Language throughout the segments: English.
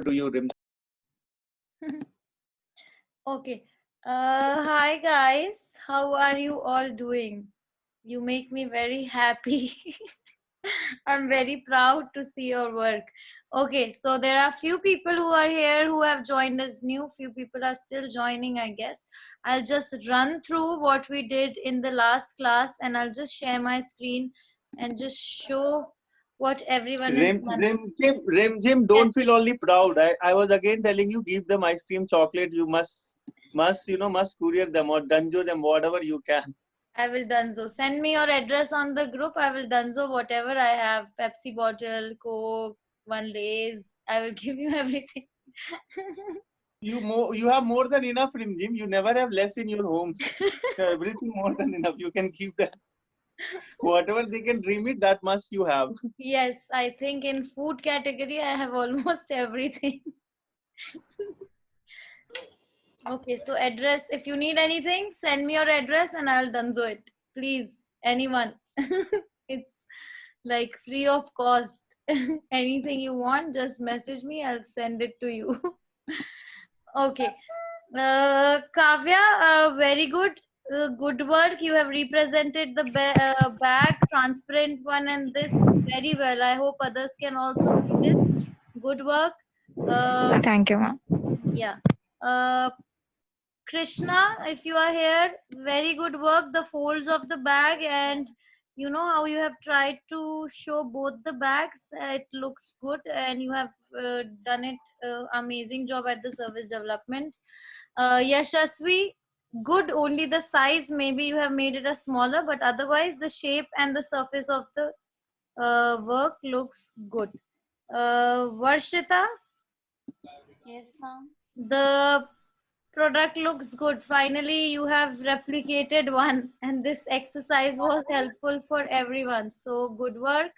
to you, Rim. Okay. Hi guys. How are you all doing? You make me very happy. I'm very proud to see your work. Okay, so there are few people who are here who have joined us new. Few people are still joining, I guess. I'll just run through what we did in the last class and I'll just share my screen and just show what everyone has done. Rim Jim, Yes, don't feel only proud. I was again telling you, give them ice cream, chocolate. You must courier them or dunjo them, whatever you can. I will dunzo. Send me your address on the group. I will dunzo whatever I have. Pepsi bottle, Coke, one Lays. I will give you everything. You have more than enough, Rim Jim. You never have less in your homes. Everything more than enough. You can keep that. Whatever they can dream it, that must you have. Yes, I think in food category I have almost everything. Okay, so address. If you need anything, send me your address and I'll dunzo it. Please, anyone. It's like free of cost. Anything you want, just message me. I'll send it to you. Okay. Kavya, very good. Good work. You have represented the bag, transparent one, and this very well. I hope others can also see this. Good work. Uh, Thank you, ma'am. yeah. Uh, Krishna, if you are here, very good work. The folds of the bag, and you know how you have tried to show both the bags. It looks good, and you have done it amazing job at the service development. Yashasvi, good. Only the size, maybe you have made it a smaller, but otherwise the shape and the surface of the work looks good. Varshita, Yes, ma'am. the product looks good. Finally, you have replicated one, and this exercise was helpful for everyone. So, good work.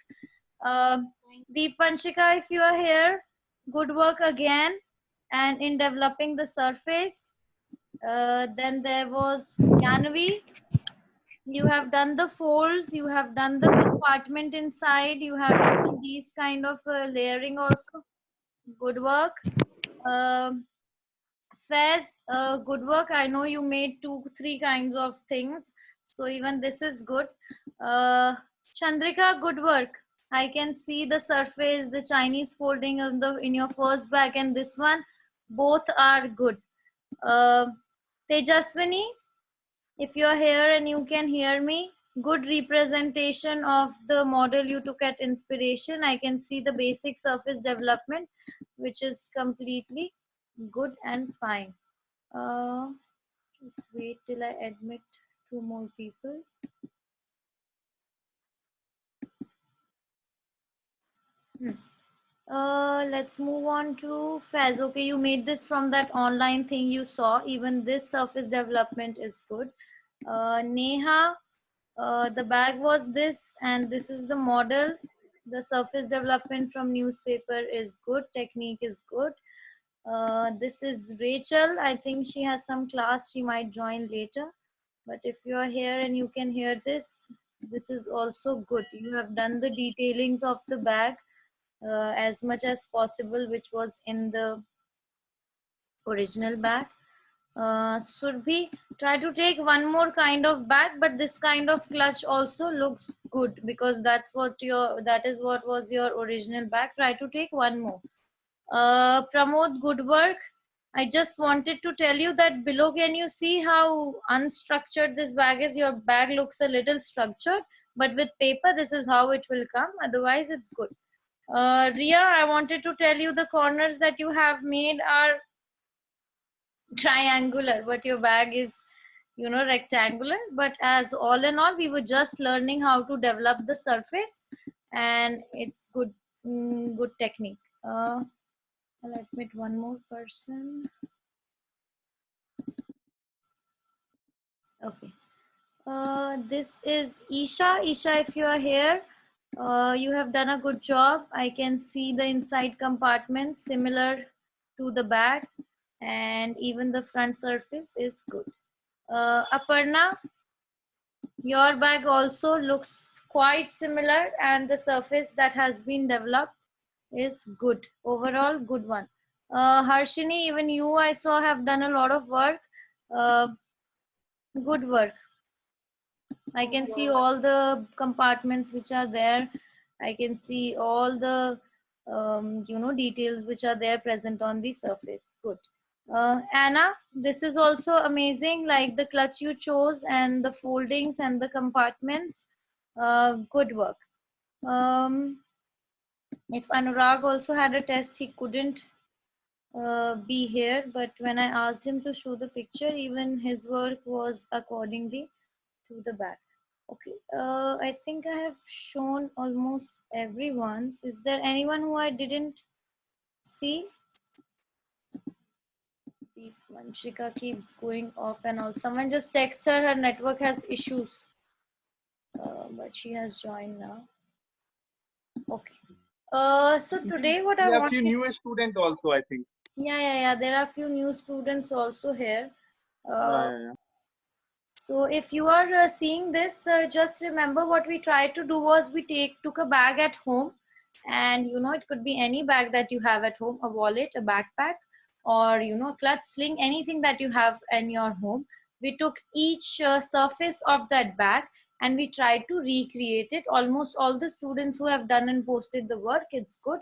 Deepanshika, if you are here, good work again. And in developing the surface, then there was Janavi. You have done the folds, you have done the compartment inside, you have done these kind of layering also. Good work. Um Faiz, good work. I know you made 2, 3 kinds of things. So even this is good. Chandrika, good work. I can see the surface, the Chinese folding in your first bag and this one. Both are good. Uh, Tejaswini, if you are here and you can hear me, good representation of the model you took at Inspiration. I can see the basic surface development, which is completely good and fine. Uh, just wait till I admit 2 more people. Hmm. Let's move on to Faz. Okay, you made this from that online thing you saw. Even this surface development is good. Neha, the bag was this, and this is the model. The surface development from newspaper is good. Technique is good. This is Rachel. I think she has some class. She might join later. But if you are here and you can hear this, this is also good. You have done the detailings of the bag as much as possible, which was in the original bag. Surbhi, try to take one more kind of bag, but this kind of clutch also looks good because that is what was your original bag. Try to take one more. Pramod, good work. I just wanted to tell you that below, can you see how unstructured this bag is? Your bag looks a little structured, but with paper, this is how it will come. Otherwise, it's good. Ria, I wanted to tell you the corners that you have made are triangular, but your bag is, rectangular. But as all in all, we were just learning how to develop the surface, and it's good, good technique. I'll admit one more person. Okay. This is Isha. Isha, if you are here, you have done a good job. I can see the inside compartment similar to the back, and even the front surface is good. Aparna, your bag also looks quite similar, and the surface that has been developed is good. Overall, good one. Harshini, even you I saw have done a lot of work. Good work. I can see all the compartments which are there. I can see all the details which are there present on the surface. Good. Anna, this is also amazing, like the clutch you chose and the foldings and the compartments. Good work. If Anurag also had a test, he couldn't be here, but when I asked him to show the picture, even his work was accordingly to the back. Okay, I think I have shown almost everyone's. Is there anyone who I didn't see? Manshika keeps going off and all. Someone just text her network has issues. But she has joined now. Okay. So today what We I have want few to... new student also, I think. Yeah. There are few new students also here. Yeah. So if you are seeing this, just remember what we tried to do was we took a bag at home, and it could be any bag that you have at home, a wallet, a backpack, or a clutch sling, anything that you have in your home. We took each surface of that bag and we tried to recreate it. Almost all the students who have done and posted the work, it's good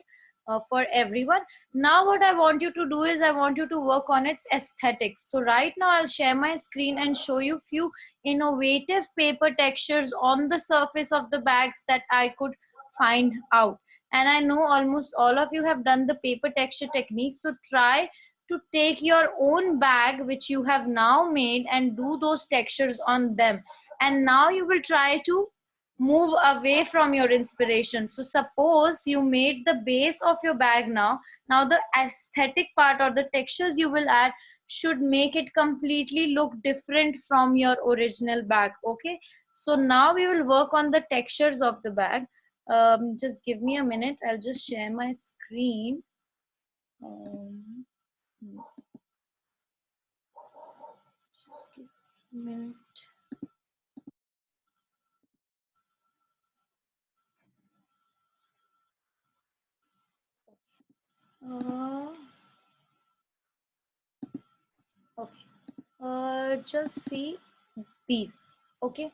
for everyone. Now what I want you to do is I want you to work on its aesthetics. So right now I'll share my screen and show you few innovative paper textures on the surface of the bags that I could find out. And I know almost all of you have done the paper texture techniques. So try to take your own bag which you have now made and do those textures on them. And now you will try to move away from your inspiration. So suppose you made the base of your bag now. Now the aesthetic part or the textures you will add should make it completely look different from your original bag. Okay, so now we will work on the textures of the bag. Just give me a minute. I'll just share my screen. Just give me a minute. Okay. Just see these. Okay.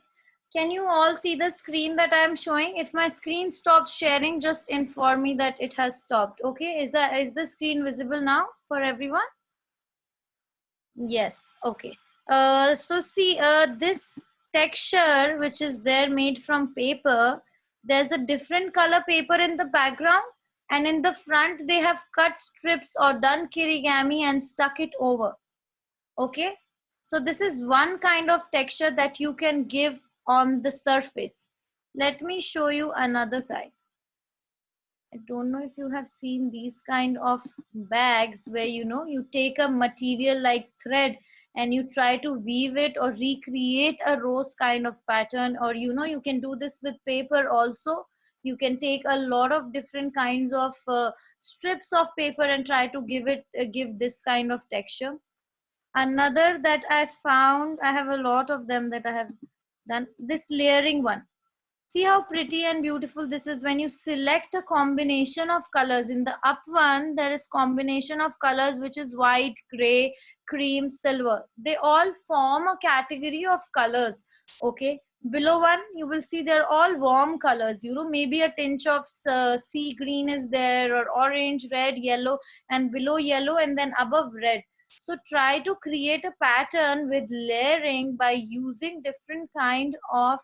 Can you all see the screen that I'm showing? If my screen stops sharing, just inform me that it has stopped. Okay. Is the screen visible now for everyone? Yes. Okay. So see, this texture which is there made from paper, there's a different color paper in the background, and in the front they have cut strips or done kirigami and stuck it over. Okay, so this is one kind of texture that you can give on the surface. Let me show you another kind. I don't know if you have seen these kind of bags where you take a material like thread and you try to weave it or recreate a rose kind of pattern, or you can do this with paper also. You can take a lot of different kinds of strips of paper and try to give this kind of texture. Another that I found, I have a lot of them that I have done, this layering one. See how pretty and beautiful this is when you select a combination of colors. In the up one, there is combination of colors which is white, gray, cream, silver. They all form a category of colors. Okay. Below one, you will see they're all warm colors. Maybe a tinge of sea green is there, or orange, red, yellow, and below yellow, and then above red. So try to create a pattern with layering by using different kind of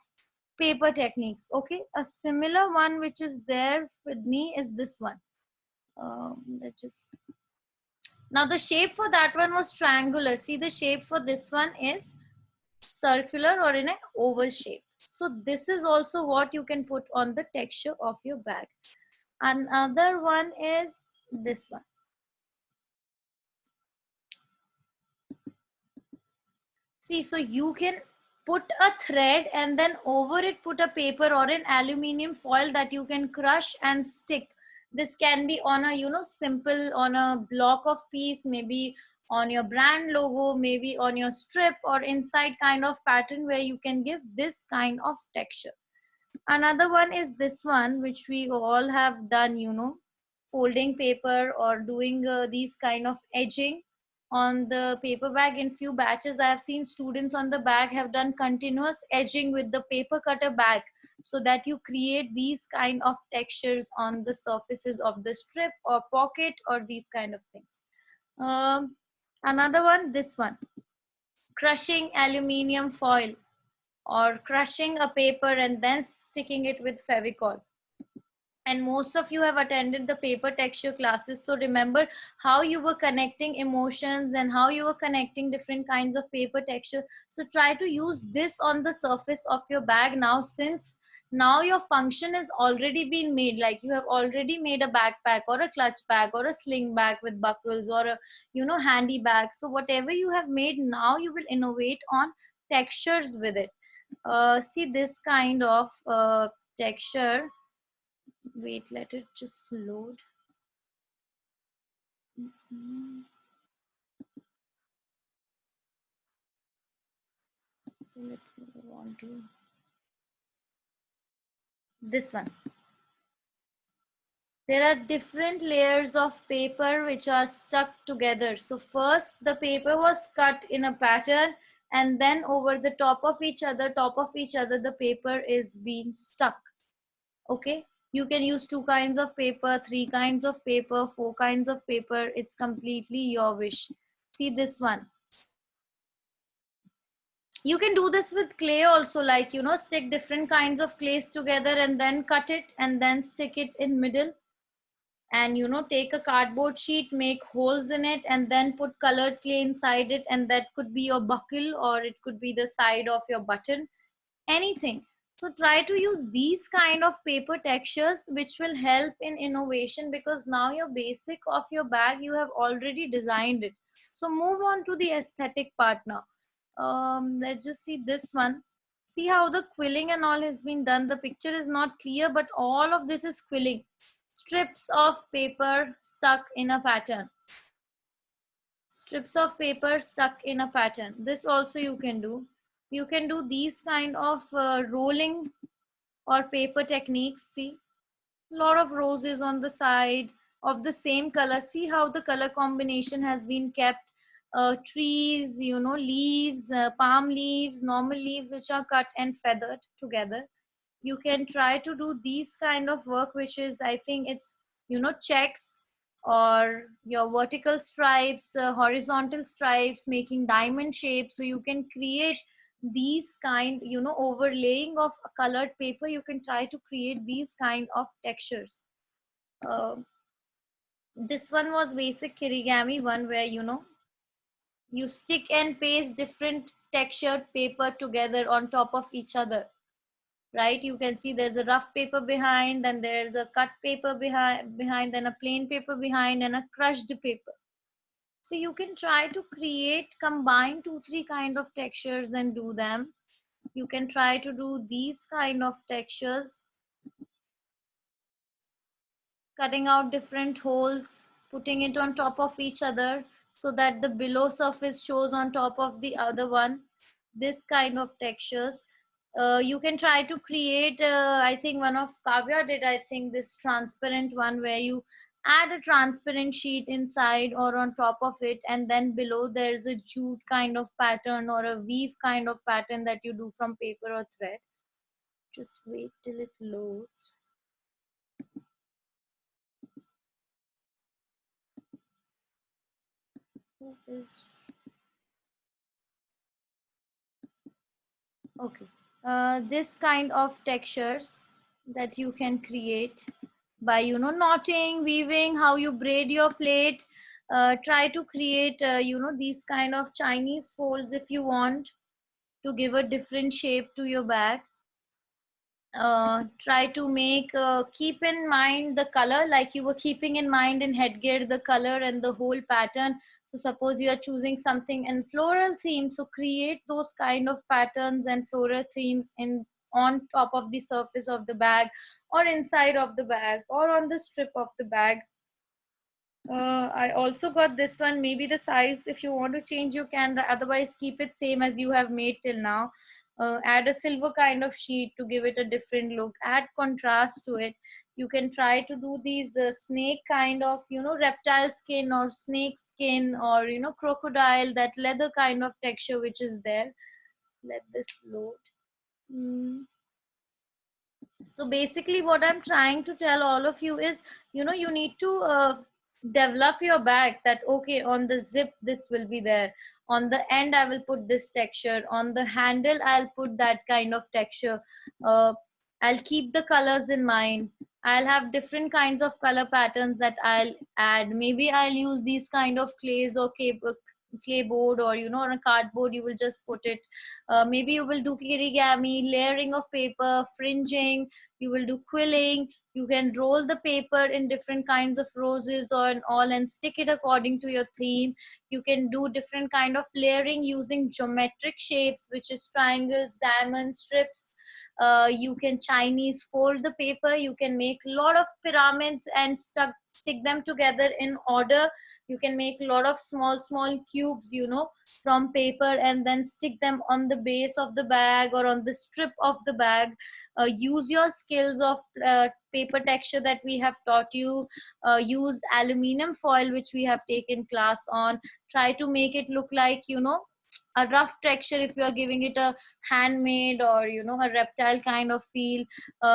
paper techniques. Okay, a similar one which is there with me is this one. Let's just... Now the shape for that one was triangular. See, the shape for this one is circular or in an oval shape. So this is also what you can put on the texture of your bag. Another one is this one. See, so you can put a thread and then over it put a paper or an aluminium foil that you can crush and stick. This can be on a simple, on a block of piece, maybe on your brand logo, maybe on your strip or inside kind of pattern where you can give this kind of texture. Another one is this one which we all have done, folding paper or doing these kind of edging on the paper bag. In few batches I have seen students on the bag have done continuous edging with the paper cutter bag, so that you create these kind of textures on the surfaces of the strip or pocket or these kind of things. Another one, this one, crushing aluminium foil or crushing a paper and then sticking it with Fevicol. And most of you have attended the paper texture classes, so remember how you were connecting emotions and how you were connecting different kinds of paper texture. So try to use this on the surface of your bag now, since now your function has already been made, like you have already made a backpack or a clutch bag or a sling bag with buckles or a handy bag. So whatever you have made, now you will innovate on textures with it. See this kind of texture. Wait, let it just load. Let me go on to this one. There are different layers of paper which are stuck together. So first the paper was cut in a pattern, and then over the top of each other, the paper is being stuck. Okay, you can use 2 kinds of paper, 3 kinds of paper, 4 kinds of paper. It's completely your wish. See this one. You can do this with clay also, like stick different kinds of clays together and then cut it and then stick it in middle, and take a cardboard sheet, make holes in it, and then put colored clay inside it, and that could be your buckle or it could be the side of your button, anything. So try to use these kind of paper textures which will help in innovation, because now your basic of your bag you have already designed it. So move on to the aesthetic part now. Let's just see this one. See how the quilling and all has been done. The picture is not clear, but all of this is quilling. Strips of paper stuck in a pattern. Strips of paper stuck in a pattern. This also you can do. You can do these kind of rolling or paper techniques. See, a lot of roses on the side of the same color. See how the color combination has been kept. Trees, leaves, palm leaves, normal leaves which are cut and feathered together. You can try to do these kind of work, which is, I think it's checks or your vertical stripes, horizontal stripes, making diamond shapes. So you can create these kind, overlaying of a colored paper. You can try to create these kind of textures. This one was basic kirigami one, where you stick and paste different textured paper together on top of each other, right? You can see there's a rough paper behind, then there's a cut paper behind, then a plain paper behind, and a crushed paper. So you can try to combine 2-3 kind of textures and do them. You can try to do these kind of textures, cutting out different holes, putting it on top of each other so that the below surface shows on top of the other one. This kind of textures. You can try to create, I think one of Kavya did, I think this transparent one, where you add a transparent sheet inside or on top of it, and then below there's a jute kind of pattern or a weave kind of pattern that you do from paper or thread. Just wait till it loads. Okay, this kind of textures that you can create by knotting, weaving, how you braid your plate. Try to create these kind of Chinese folds if you want to give a different shape to your bag. Try to make, keep in mind the color, like you were keeping in mind in headgear the color and the whole pattern. So suppose you are choosing something in floral theme, so create those kind of patterns and floral themes on top of the surface of the bag or inside of the bag or on the strip of the bag. I also got this one. Maybe the size, if you want to change, you can. Otherwise, keep it same as you have made till now. Add a silver kind of sheet to give it a different look. Add contrast to it. You can try to do these snake kind of, you know, reptile skin or snake skin, or, you know, crocodile, that leather kind of texture which is there. Let this load. Hmm. So basically what I'm trying to tell all of you is, you know, you need to develop your bag, that okay, on the zip this will be there, on the end I will put this texture, on the handle I'll put that kind of texture, uh, I'll keep the colors in mind, I'll have different kinds of color patterns that I'll add, maybe I'll use these kind of clays or clay board, or, you know, on a cardboard you will just put it. Maybe you will do kirigami, layering of paper, fringing, you will do quilling, you can roll the paper in different kinds of roses or and all and stick it according to your theme. You can do different kind of layering using geometric shapes, which is triangles, diamonds, strips. You can Chinese fold the paper, you can make a lot of pyramids and stick them together in order. You can make a lot of small cubes, you know, from paper, and then stick them on the base of the bag or on the strip of the bag. Use your skills of paper texture that we have taught you. Use aluminum foil, which we have taken class on. Try to make it look like, you know, a rough texture if you are giving it a handmade or, you know, a reptile kind of feel.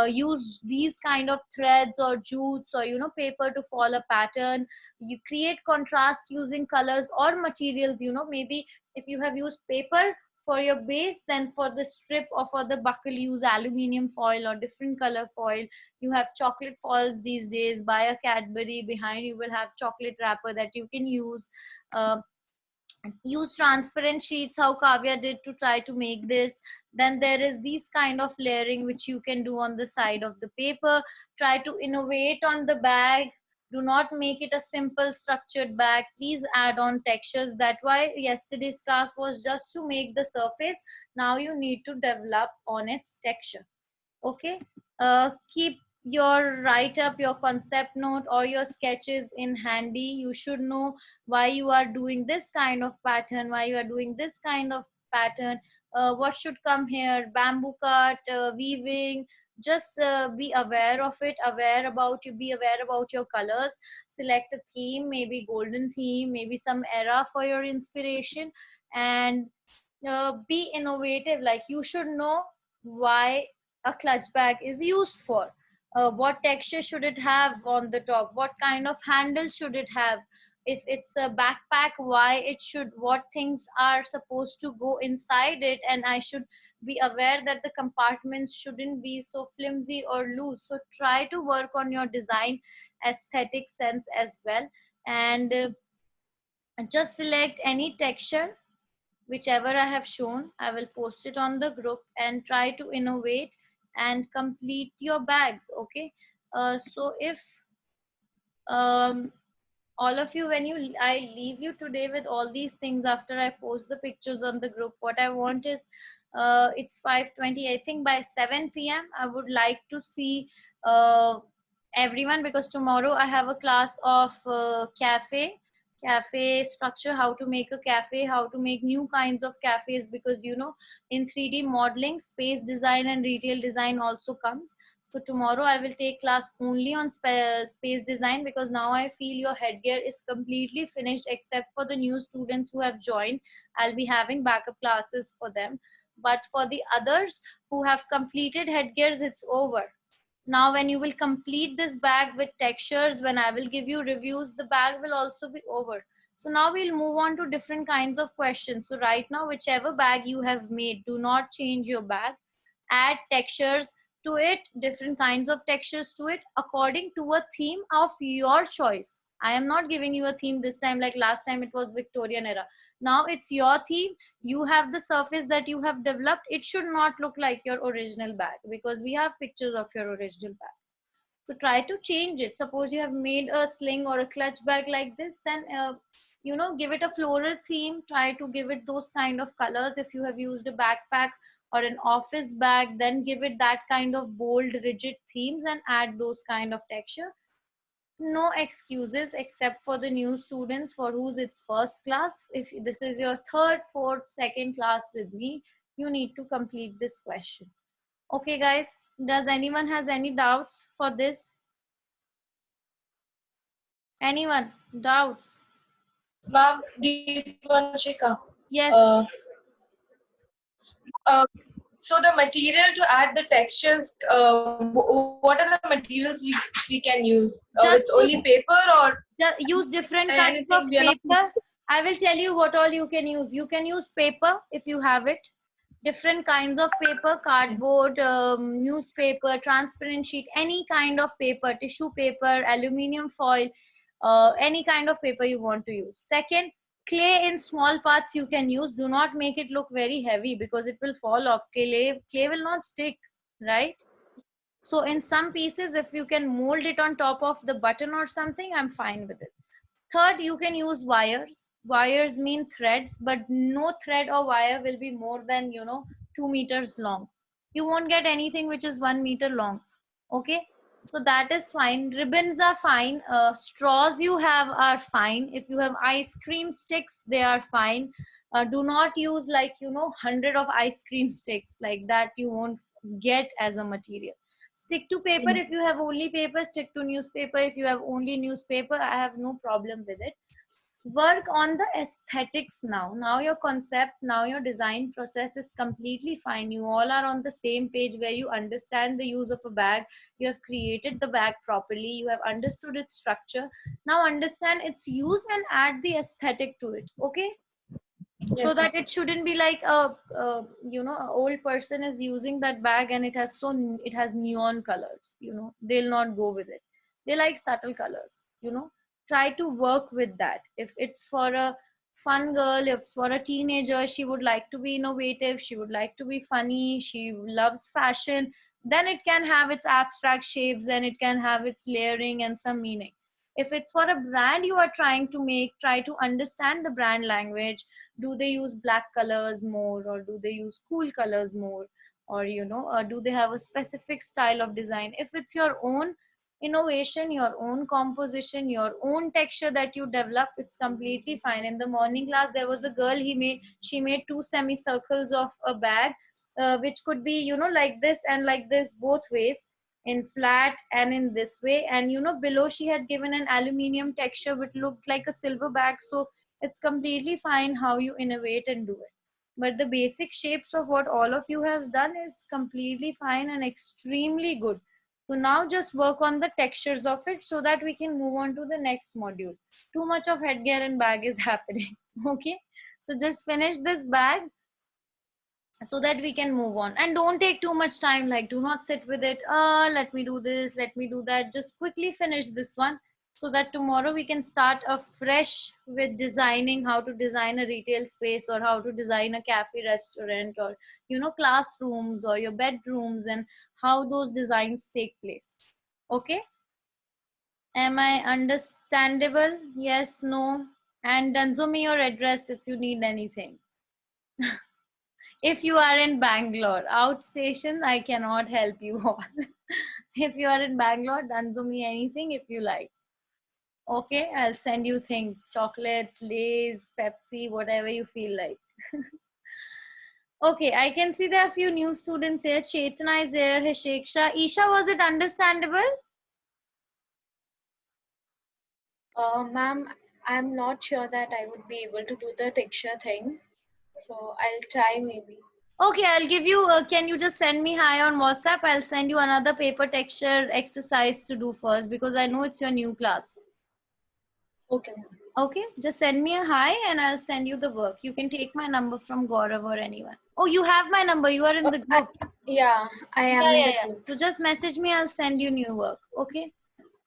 Use these kind of threads or jutes or, you know, paper to follow a pattern. You create contrast using colors or materials, you know, maybe if you have used paper for your base, then for the strip or for the buckle use aluminium foil or different color foil. You have chocolate foils these days. Buy a Cadbury, behind you will have chocolate wrapper that you can use. uh, Use transparent sheets, how Kavya did to try to make this. Then there is these kind of layering which you can do on the side of the paper. Try to innovate on the bag. Do not make it a simple structured bag. Please add on textures. That why yesterday's class was just to make the surface. Now you need to develop on its texture. Okay. Keep your write up, your concept note or your sketches in handy. You should know why you are doing this kind of pattern, why you are doing this kind of pattern, what should come here, bamboo cut, weaving. Just be aware of it, aware about you, be aware about your colors. Select a theme, maybe golden theme, maybe some era for your inspiration. And be innovative, like you should know why a clutch bag is used for. What texture should it have on the top, what kind of handle should it have, if it's a backpack, why it should, what things are supposed to go inside it, and I should be aware that the compartments shouldn't be so flimsy or loose. So try to work on your design aesthetic sense as well. And just select any texture whichever I have shown. I will post it on the group and try to innovate and complete your bags. Okay. So if um, all of you, when I leave you today with all these things after I post the pictures on the group, what I want is, it's 5:20. I think by 7 p.m. I would like to see everyone, because tomorrow I have a class of cafe structure, how to make a cafe, how to make new kinds of cafes, because you know, in 3D modeling, space design and retail design also comes. So tomorrow I will take class only on space design, because now I feel your headgear is completely finished except for the new students who have joined. I'll be having backup classes for them. But for the others who have completed headgears, it's over. Now when you will complete this bag with textures, when I will give you reviews, the bag will also be over. So now we'll move on to different kinds of questions. So right now, whichever bag you have made, do not change your bag. Add textures to it, different kinds of textures to it according to a theme of your choice. I am not giving you a theme this time like last time it was Victorian era. Now it's your theme. You have the surface that you have developed. It should not look like your original bag, because we have pictures of your original bag. So try to change it. Suppose you have made a sling or a clutch bag like this, then you know, give it a floral theme. Try to give it those kind of colors. If you have used a backpack or an office bag, then give it that kind of bold, rigid themes and add those kind of texture. No excuses except for the new students for whose it's first class. If this is your third, fourth, second class with me, you need to complete this question. Okay guys, does anyone has any doubts for this? Anyone? Doubts? Ma'am, Deepanshika. Yes. So the material to add the textures, what are the materials we can use? It's Just only paper or use different kinds anything of we are not. paper. I will tell you what all you can use. You can use paper if you have it. Different kinds of paper, cardboard, newspaper, transparent sheet, any kind of paper, tissue paper, aluminium foil, any kind of paper you want to use. Second, clay in small parts you can use. Do not make it look very heavy because it will fall off. Clay will not stick, right? So in some pieces, if you can mold it on top of the button or something, I'm fine with it. Third, you can use wires. Wires mean threads, but no thread or wire will be more than 2 meters long. You won't get anything which is 1 meter long. Okay, so that is fine. Ribbons are fine. Straws you have are fine. If you have ice cream sticks, they are fine. Do not use 100 of ice cream sticks like that. You won't get as a material. Stick to paper. If you have only paper, stick to newspaper. If you have only newspaper, I have no problem with it. Work on the aesthetics now your concept, now your design process is completely fine. You all are on the same page where you understand the use of a bag. You have created the bag properly, you have understood its structure. Now understand its use and add the aesthetic to it. Okay, so Yes, that it shouldn't be like a old person is using that bag and it has neon colors. They'll not go with it. They like subtle colors. Try to work with that. If it's for a fun girl, if for a teenager, she would like to be innovative, she would like to be funny, she loves fashion, then it can have its abstract shapes and it can have its layering and some meaning. If it's for a brand you are trying to make, try to understand the brand language. Do they use black colors more, or do they use cool colors more, or do they have a specific style of design? If it's your own innovation, your own composition, your own texture that you develop, it's completely fine. In the morning class there was a girl, she made two semicircles of a bag, which could be like this and like this both ways, in flat and in this way, and below she had given an aluminium texture which looked like a silver bag. So it's completely fine how you innovate and do it, but the basic shapes of what all of you have done is completely fine and extremely good. So now just work on the textures of it so that we can move on to the next module. Too much of headgear and bag is happening. Okay, so just finish this bag so that we can move on, and don't take too much time. Like, do not sit with it, let me do this, let me do that. Just quickly finish this one so that tomorrow we can start afresh with designing, how to design a retail space, or how to design a cafe, restaurant, or classrooms or your bedrooms, and how those designs take place. Okay, am I understandable? Yes, no? And Danzo me your address if you need anything. If you are in Bangalore, outstation, I cannot help you all. If you are in Bangalore, danzo me anything if you like. Okay, I'll send you things, chocolates, Lays, Pepsi, whatever you feel like. Okay, I can see there are a few new students here. Chetna is here, Hisheksha. Isha, was it understandable? Ma'am, I'm not sure that I would be able to do the texture thing. So I'll try maybe. Okay, I'll give you, can you just send me hi on WhatsApp? I'll send you another paper texture exercise to do first because I know it's your new class. Okay, ma'am. Okay, just send me a hi and I'll send you the work. You can take my number from Gaurav or anyone. Oh, you have my number. You are in the group. Yeah, I am in the group. So just message me. I'll send you new work. Okay.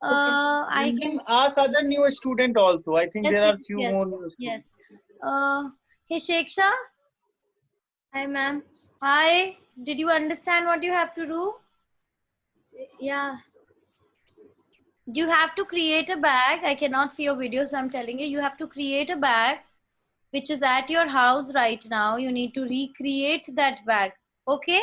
I You can can ask other new student also. I think yes, there are yes, few yes, more new students. yes. Hey Sheksha. Hi, ma'am. Hi. Did you understand what you have to do? Yeah. You have to create a bag. I cannot see your video, so I'm telling you, you have to create a bag which is at your house right now. You need to recreate that bag. Okay,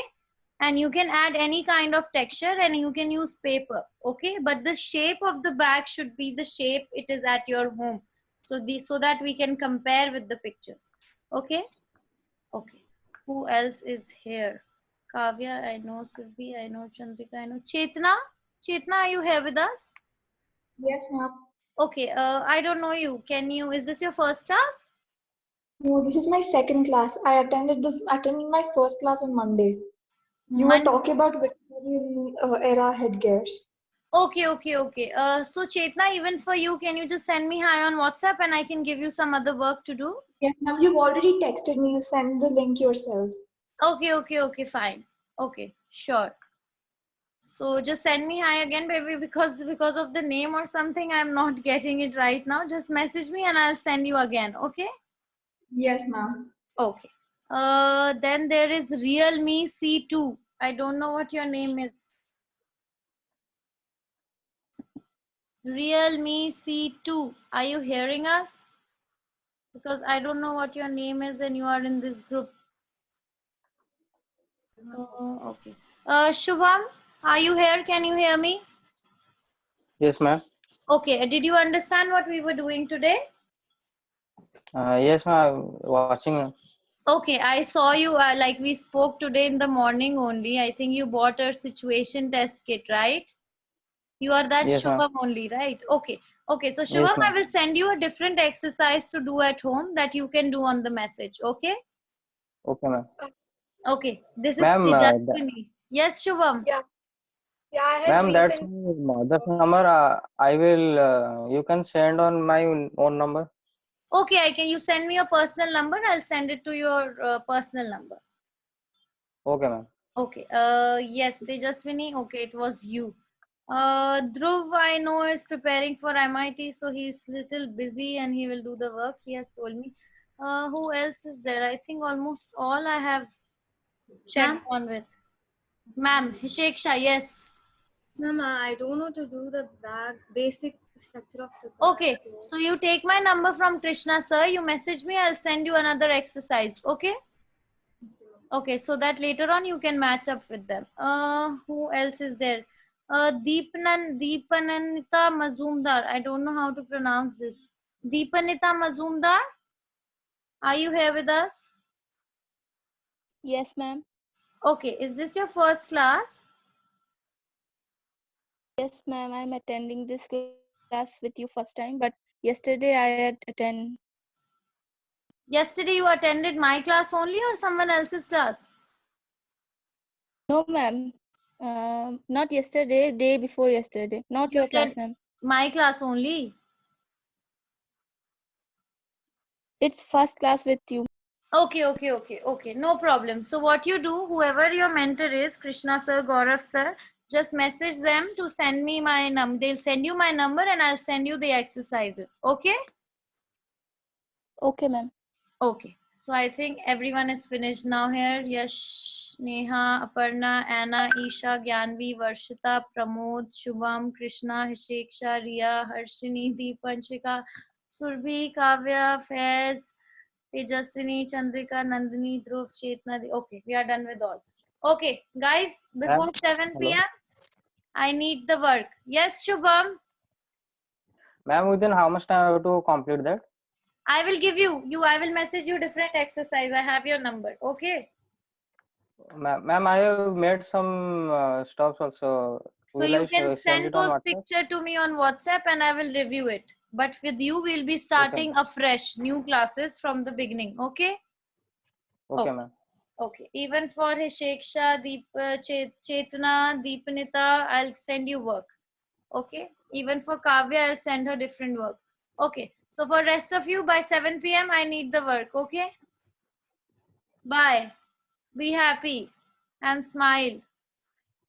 and you can add any kind of texture and you can use paper. Okay, but the shape of the bag should be the shape it is at your home, so that we can compare with the pictures. Okay. Okay, who else is here? Kavya, I know. Surbi, I know. Chandrika, I know. Chetna, are you here with us? Yes, ma'am. Okay, I don't know you. Is this your first class? No, this is my second class. I attended my first class on Monday. You were Mon- talking about Victorian era headgears. Okay. So Chetna, even for you, can you just send me hi on WhatsApp and I can give you some other work to do? Yes, ma'am. You've already texted me. You send the link yourself. Okay, fine. Okay, sure. So just send me hi again, baby, because of the name or something, I'm not getting it right now. Just message me and I'll send you again. Okay. Yes, ma'am. Okay. Then there is Realme C2. I don't know what your name is. Realme C2. Are you hearing us? Because I don't know what your name is and you are in this group. Okay. Shubham, are you here? Can you hear me? Yes, ma'am. Okay. Did you understand what we were doing today? Yes, ma'am. Watching. Okay, I saw you like we spoke today in the morning only. I think you bought a situation test kit, right? You are that Yes, ma'am. Shubham only, right? Okay. Okay, so Yes, Shubham, I ma'am. will send you a different exercise to do at home that you can do on the message. Okay? Okay, ma'am. Okay. This is Ma'am, Tejaswini. Yes, Shubham. Yeah, I had ma'am, that's recent. my mother's number. I will. You can send on my own number. Okay, you send me your personal number. I'll send it to your personal number. Okay, ma'am. Okay. Yes, Tejaswini. Okay, it was you. Dhruv, I know, is preparing for MIT, so he's little busy and he will do the work. He has told me. Who else is there? I think almost all I have checked on with. Ma'am, Hisheksha, yes. Ma'am, I don't know to do the basic structure of the Okay, so you take my number from Krishna sir, you message me, I'll send you another exercise. Okay? Okay, so that later on you can match up with them. Who else is there? Deepananita Mazumdar. I don't know how to pronounce this. Deepanita Mazumdar, are you here with us? Yes, ma'am. Okay, is this your first class? Yes, ma'am. I'm attending this class with you first time, but yesterday I had attend. Yesterday you attended my class only or someone else's class? No, ma'am. Not yesterday. Day before yesterday. Not You your class, attend ma'am. my class only. It's first class with you. Okay. No problem. So what you do, whoever your mentor is, Krishna sir, Gaurav sir, just message them to send me my number. They'll send you my number and I'll send you the exercises. Okay? Okay, ma'am. Okay. So I think everyone is finished now here. Yash, Neha, Aparna, Anna, Isha, Gyanvi, Varshita, Pramod, Shubham, Krishna, Hisheksha, Riya, Harshini, Deepanchika, Surbhi, Kavya, Faiz, Tejaswini, Chandrika, Nandini, Dhruv, Chetna. Okay, we are done with all. Okay, guys, before Ma'am. 7 Hello. p.m., I need the work. Yes, Shubham, Ma'am, within how much time I have to complete that? I will give I will message you different exercise. I have your number. Okay. Ma'am, I have made some stuff also. So Will I you can send send it on those WhatsApp? picture to me on WhatsApp and I will review it. But with you, we'll be Okay. starting afresh, new classes from the beginning. Okay. Okay, Okay. ma'am. Okay, even for Hisheksha, Chetna, Deepanita, I'll send you work. Okay, even for Kavya, I'll send her different work. Okay, so for rest of you, by 7 p.m., I need the work. Okay, bye. Be happy and smile.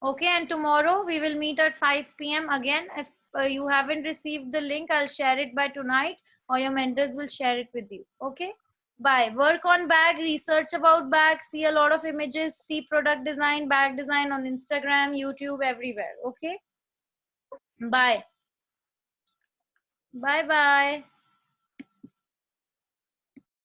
Okay, and tomorrow we will meet at 5 p.m. again. If you haven't received the link, I'll share it by tonight or your mentors will share it with you. Okay. Bye. Work on bag, research about bag, see a lot of images, see product design, bag design on Instagram, YouTube, everywhere. Okay. Bye. Bye.